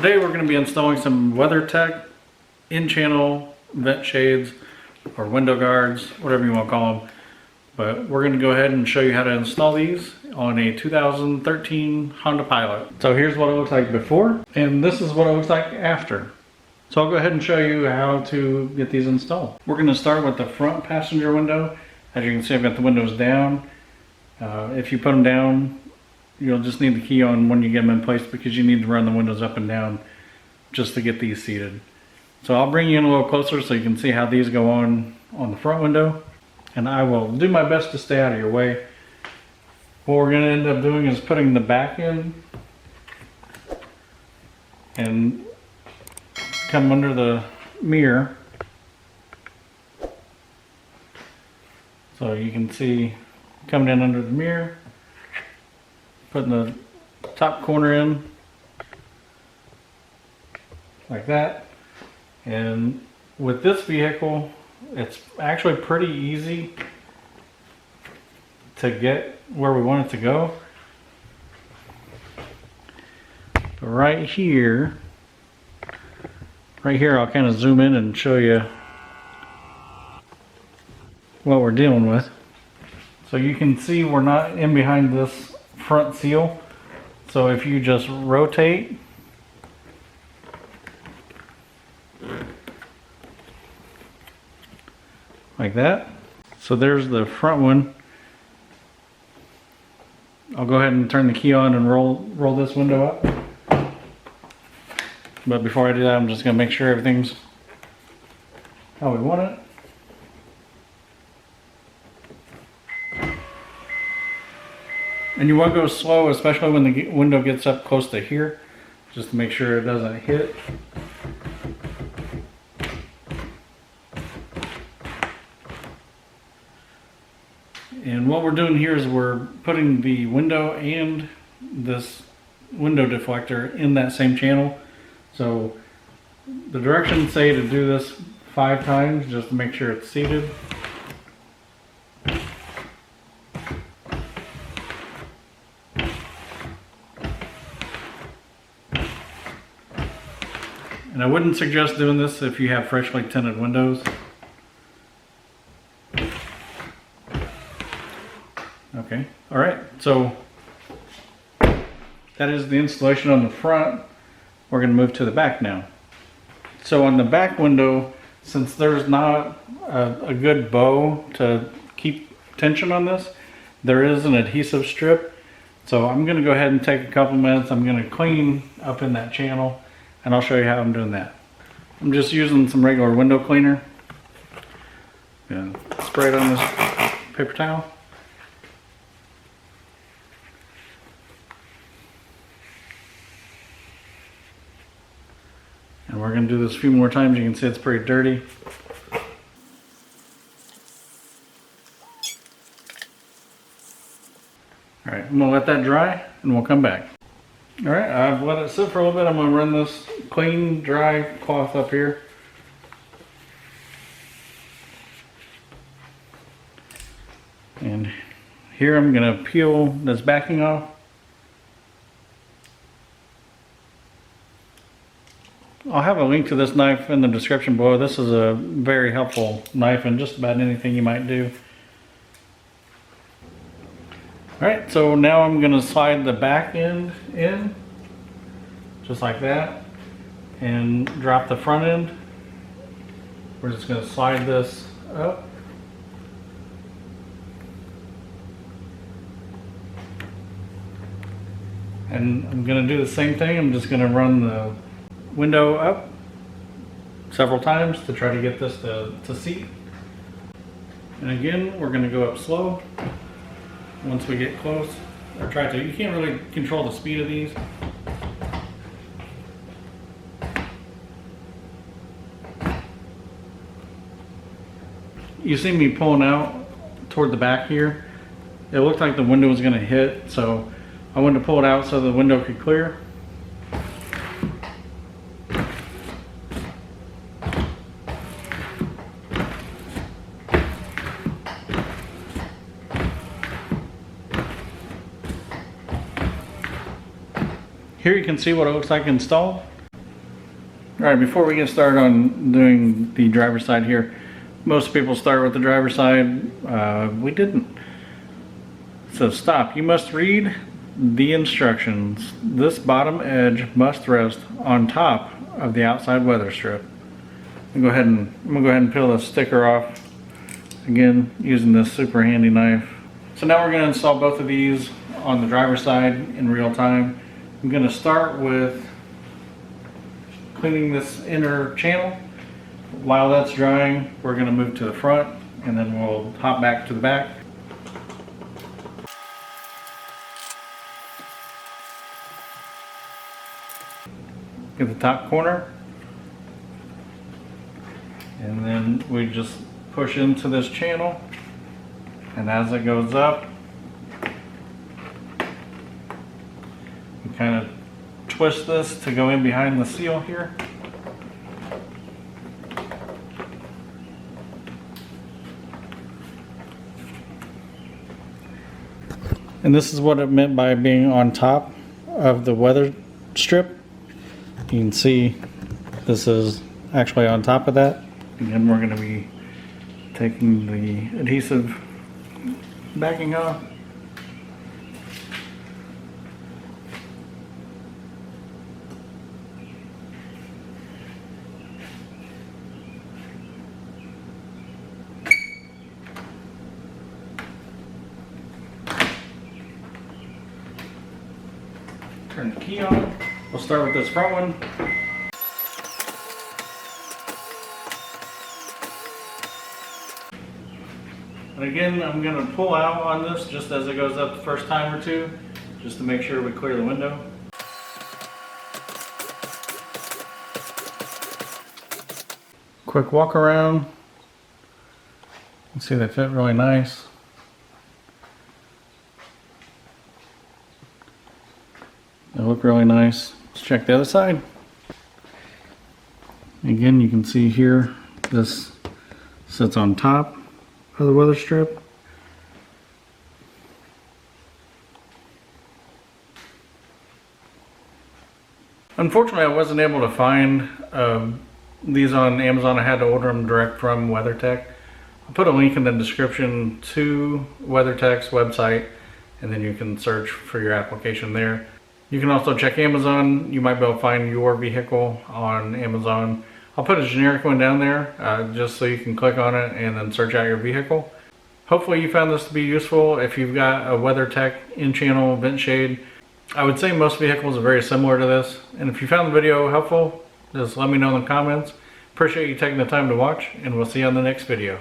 Today we're going to be installing some WeatherTech In-Channel Vent Shades or window guards, whatever you want to call them. But we're going to go ahead and show you how to install these on a 2013 Honda Pilot. So here's what it looks like before, and this is what it looks like after. So I'll go ahead and show you how to get these installed. We're going to start with the front passenger window. As you can see, I've got the windows down. If you put them down, you'll just need the key on when you get them in place because you need to run the windows up and down just to get these seated. So I'll bring you in a little closer so you can see how these go on the front window. And I will do my best to stay out of your way. What we're going to end up doing is putting the back in and come under the mirror. So you can see coming in under the mirror, putting the top corner in like that. And with this vehicle, it's actually pretty easy to get where we want it to go. But right here I'll kind of zoom in and show you what we're dealing with. So you can see we're not in behind this front seal. So if you just rotate like that. So there's the front one. I'll go ahead and turn the key on and roll this window up. But before I do that, I'm just going to make sure everything's how we want it. And you want to go slow, especially when the window gets up close to here, just to make sure it doesn't hit. And what we're doing here is we're putting the window and this window deflector in that same channel. So the directions say to do this 5 times just to make sure it's seated. And I wouldn't suggest doing this if you have freshly tinted windows. Okay, all right, so that is the installation on the front. We're going to move to the back now. So on the back window, since there's not a good bow to keep tension on this, there is an adhesive strip. So I'm going to go ahead and take a couple minutes. I'm going to clean up in that channel, and I'll show you how I'm doing that. I'm just using some regular window cleaner. And spray it on this paper towel. And we're going to do this a few more times. You can see it's pretty dirty. Alright, I'm going to let that dry and we'll come back. Alright, I've let it sit for a little bit. I'm going to run this clean, dry cloth up here. And here I'm going to peel this backing off. I'll have a link to this knife in the description below. This is a very helpful knife in just about anything you might do. Alright, so now I'm going to slide the back end in, just like that, and drop the front end. We're just going to slide this up. And I'm going to do the same thing. I'm just going to run the window up several times to try to get this to seat. And again, we're going to go up slow once we get close, or try to. You can't really control the speed of these. You see me pulling out toward the back here. It looked like the window was going to hit, so I wanted to pull it out so the window could clear. Here you can see what it looks like installed. Alright, before we get started on doing the driver's side here, most people start with the driver's side. We didn't. So stop. You must read the instructions. This bottom edge must rest on top of the outside weather strip. I'm gonna go ahead and peel the sticker off. Again, using this super handy knife. So now we're going to install both of these on the driver's side in real time. I'm going to start with cleaning this inner channel. While that's drying, we're going to move to the front and then we'll hop back to the back. Get the top corner. And then we just push into this channel, and as it goes up, we kind of twist this to go in behind the seal here. And this is what it meant by being on top of the weather strip. You can see this is actually on top of that. Again, we're going to be taking the adhesive backing off. Turn the key on. We'll start with this front one. And again, I'm going to pull out on this just as it goes up the first time or two, just to make sure we clear the window. Quick walk around. You can see they fit really nice. They look really nice. Let's check the other side. Again, you can see here, this sits on top of the weather strip. Unfortunately, I wasn't able to find these on Amazon. I had to order them direct from WeatherTech. I'll put a link in the description to WeatherTech's website, and then you can search for your application there. You can also check Amazon. You might be able to find your vehicle on Amazon. I'll put a generic one down there just so you can click on it and then search out your vehicle. Hopefully you found this to be useful. If you've got a WeatherTech in-channel vent shade, I would say most vehicles are very similar to this. And if you found the video helpful, just let me know in the comments. Appreciate you taking the time to watch, and we'll see you on the next video.